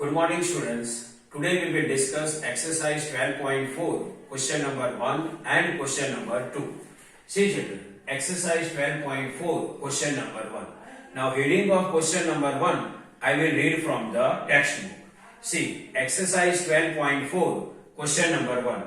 Good morning students. Today we will discuss exercise 12.4 question number 1 and question number 2. See children, exercise 12.4 question number 1. Now heading of question number 1 I will read from the textbook. See exercise 12.4 question number 1.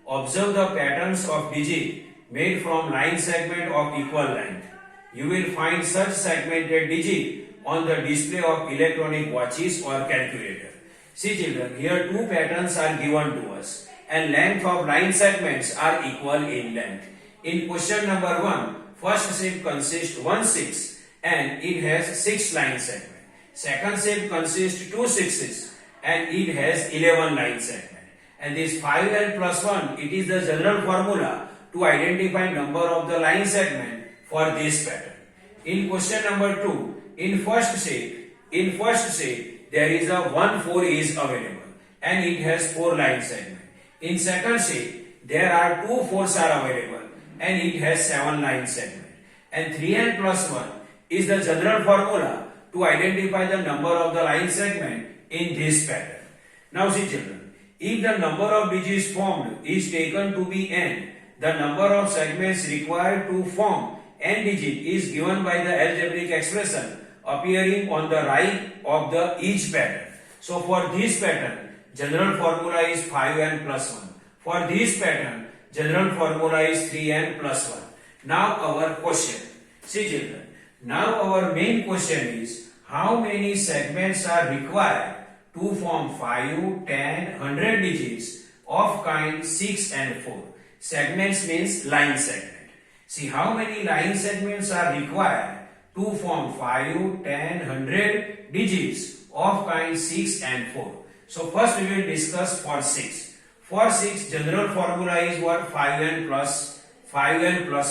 Observe the patterns of digit made from line segment of equal length. You will find such segmented digit on the display of electronic watches or calculator. See children, here two patterns are given to us and length of line segments are equal in length. In question number 1, first shape consists 1/6 and it has 6 line segments. Second shape consists 2 sixes and it has 11 line segments. And this 5l plus 1, it is the general formula to identify number of the line segment for this pattern. In question number 2, in first shape there is a 1/4 is available and it has 4 line segment. In second shape there are 2 4s are available and it has 7 line segment. And 3n plus 1 is the general formula to identify the number of the line segment in this pattern. Now see children, if the number of digits formed is taken to be n, the number of segments required to form n digit is given by the algebraic expression appearing on the right of the each pattern. So for this pattern, general formula is 5n plus 1. For this pattern, general formula is 3n plus 1. Now our question. See children, now our main question is how many segments are required to form 5, 10, 100 digits of kind 6 and 4. Segments means line segment. See how many line segments are required to form 5, 10, 100 digits of kind 6 and 4. So first we will discuss for 6. For 6 general formula is what? 5n plus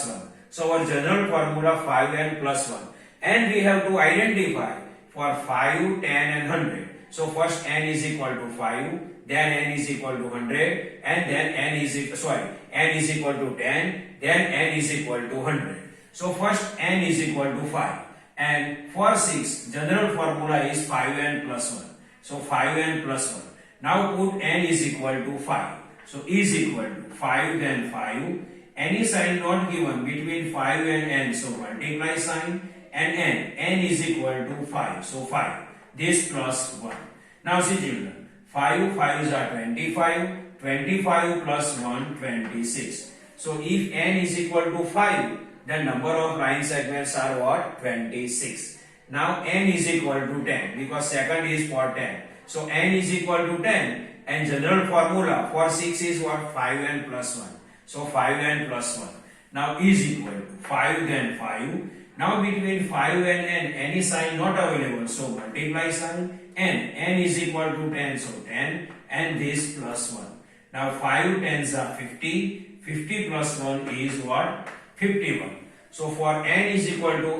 1. So our general formula 5n plus 1. And we have to identify for 5, 10 and 100. So first n is equal to 5, then n is equal to 100, and then n is equal to 10, then n is equal to 100. So first n is equal to 5 and for 6 general formula is 5n plus 1. So 5n plus 1. Now put n is equal to 5. So is equal to 5 then 5. Any sign not given between 5 and n. So multiply sign and n is equal to 5. So 5. This plus 1. Now see children, 5 5s are 25. 25 plus 1 26. So if n is equal to 5, the number of line segments are what? 26. Now n is equal to 10 because second is for 10. So n is equal to 10 and general formula for 6 is what? 5n plus 1. So 5n plus 1. Now is equal to 5 then 5. Now between 5 and n any sign not available. So multiply sign n is equal to 10. So 10 and this plus 1. Now 5 tens are 50. 50 plus 1 is what? 51. So for n is equal to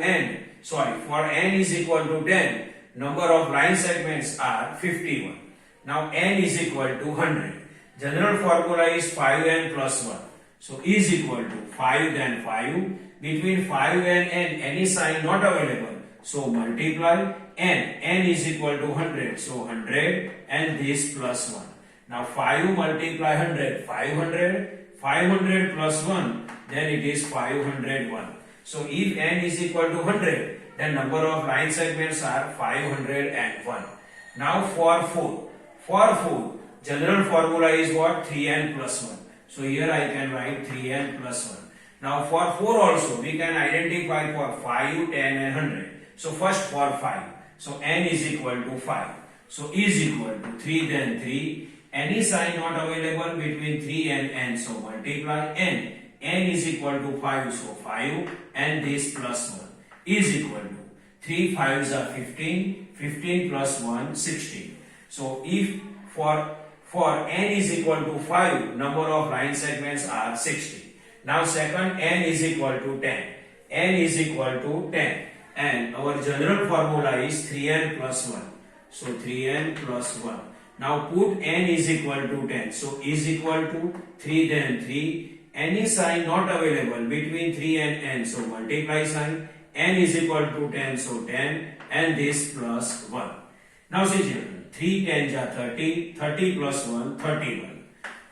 for n is equal to 10, number of line segments are 51. Now n is equal to 100. General formula is 5n plus 1. So is equal to 5 then 5. Between 5 and n any sign not available. So multiply n is equal to 100. So 100 and this plus 1. Now 5 multiply 100, 500. 500 plus 1, then it is 501. So if n is equal to 100, then number of line segments are 501. Now for 4, general formula is what? 3n plus 1. So here I can write 3n plus 1. Now for 4 also, we can identify for 5, 10 and 100. So first for 5. So n is equal to 5. So is equal to 3 then 3. Any sign not available between 3 and n. So multiply n is equal to 5. So 5 and this plus 1 is equal to 3 5s are 15. 15 plus 1 16. So if for n is equal to 5, number of line segments are 60. Now second n is equal to 10. N is equal to 10 and our general formula is 3n plus 1. So 3n plus 1. Now put n is equal to 10. So is equal to 3 then 3. Any sign not available between 3 and n. So multiply sign. N is equal to 10. So 10 and this plus 1. Now see children, 3 10s are 30, 30 plus 1, 31.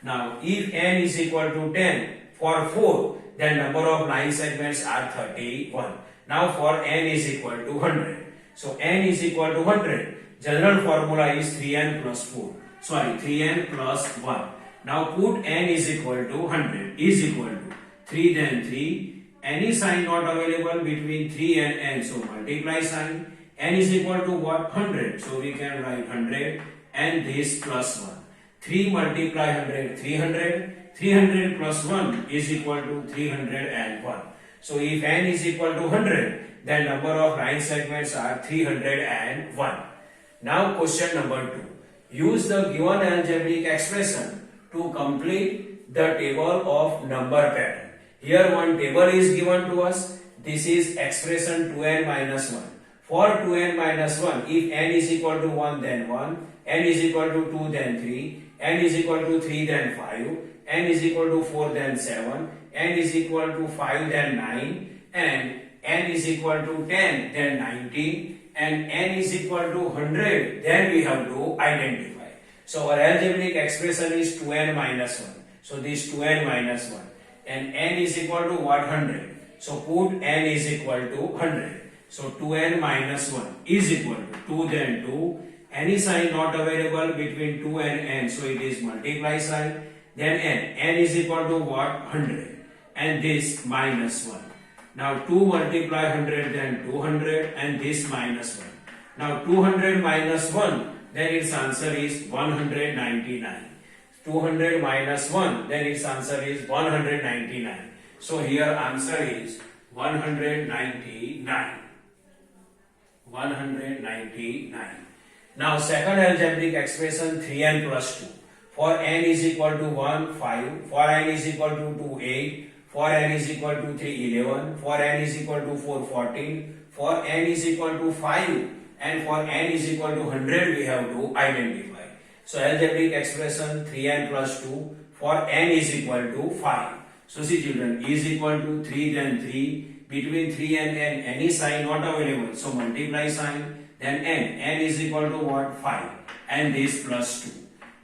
Now, if n is equal to 10 for 4, then number of line segments are 31. Now, for n is equal to 100. So, n is equal to 100. General formula is 3n plus 4. Sorry, 3n plus 1. Now, put n is equal to 100 is equal to 3 then 3. Any sign not available between 3 and n. So, multiply sign. N is equal to what? 100. So, we can write 100 and this plus 1. 3 multiply 100, 300. 300 plus 1 is equal to 301. So, if n is equal to 100, then number of line segments are 301. Now, question number 2. Use the given algebraic expression to complete the table of number pattern. Here one table is given to us. This is expression 2n minus 1. For 2n minus 1, if n is equal to 1 then 1, n is equal to 2 then 3, n is equal to 3 then 5, n is equal to 4 then 7, n is equal to 5 then 9, and n is equal to 10 then 19, and n is equal to 100, then we have to identify. So our algebraic expression is 2n minus 1. So this 2n minus 1. And n is equal to what? 100. So put n is equal to 100. So 2n minus 1 is equal to 2 then 2. Any sign not available between 2 and n. So it is multiply sign. Then n. n is equal to what? 100. And this minus 1. Now 2 multiply 100 then 200 and this minus 1. Now 200 minus 1, then its answer is 199. 200 minus 1, then its answer is 199. So here answer is 199. 199. Now second algebraic expression 3n plus 2. For n is equal to 1, 5. For n is equal to 2, 8. For n is equal to 3, 11. For n is equal to 4, 14. For n is equal to 5. And for n is equal to 100, we have to identify. So algebraic expression 3n plus 2 for n is equal to 5. So see children, is equal to 3 then 3. Between 3 and n, any sign not available. So multiply sign, then n. n is equal to what? 5. And this plus 2.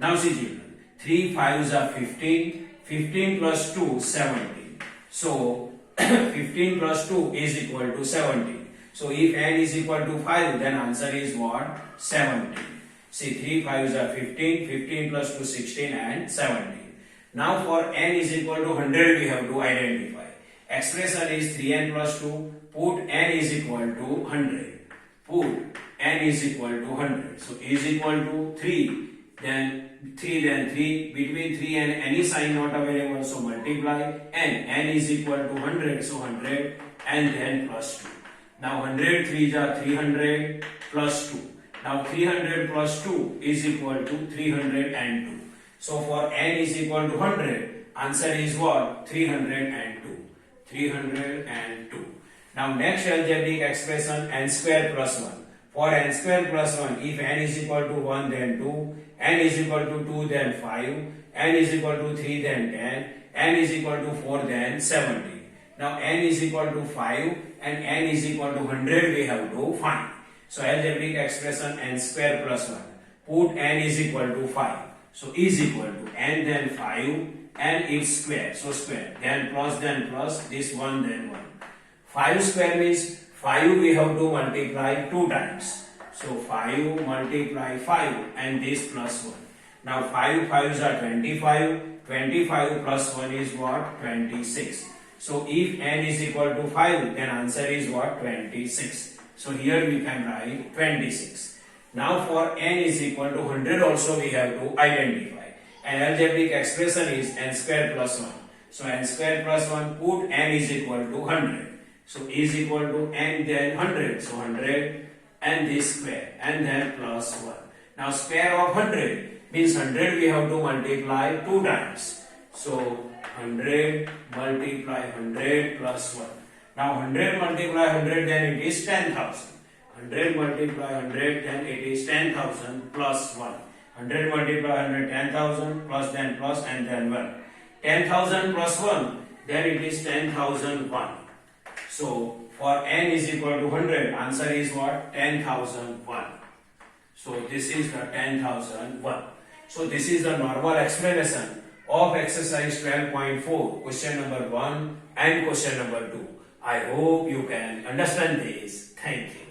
Now see children, 3 5s are 15. 15 plus 2, 17. So 15 plus 2 is equal to 17. So if n is equal to 5, then answer is what? 17. See, 3 5s are 15, 15 plus 2, 16 and 17. Now for n is equal to 100, we have to identify. Expression is 3n plus 2, put n is equal to 100. Put n is equal to 100. So is equal to 3, then 3, between 3 and any sign not available, so multiply n is equal to 100, so 100 and then plus 2. Now 100 3s are 300 plus 2. Now 300 plus 2 is equal to 302. So for n is equal to 100, answer is what? 302. 302. Now next algebraic expression n square plus 1. For n square plus 1, if n is equal to 1 then 2, n is equal to 2 then 5, n is equal to 3 then 10, n is equal to 4 then 70. Now n is equal to 5 and n is equal to 100, we have to find. So algebraic expression n square plus 1. Put n is equal to 5. So is equal to n then 5 and its square. So square. Then plus, this 1 then 1. 5 square means 5 we have to multiply 2 times. So 5 multiply 5 and this plus 1. Now 5 5s are 25. 25 plus 1 is what? 26. So if n is equal to 5, then answer is what? 26. So here we can write 26. Now for n is equal to 100 also we have to identify. An algebraic expression is n square plus 1. So n square plus 1, put n is equal to 100. So is equal to n then 100. So 100 and this square and then plus 1. Now square of 100 means 100 we have to multiply 2 times. So 100 multiply 100 plus 1. Now 100 multiply 100, then it is 10,000. 100 multiply 100, then it is 10,000 plus 1. 100 multiply 100, 10,000 plus then plus and then 1. 10,000 plus 1, then it is 10,001. So for n is equal to 100, answer is what? 10,001. So this is the 10,001. So this is the normal explanation of exercise 12.4, question number 1 and question number 2. I hope you can understand this. Thank you.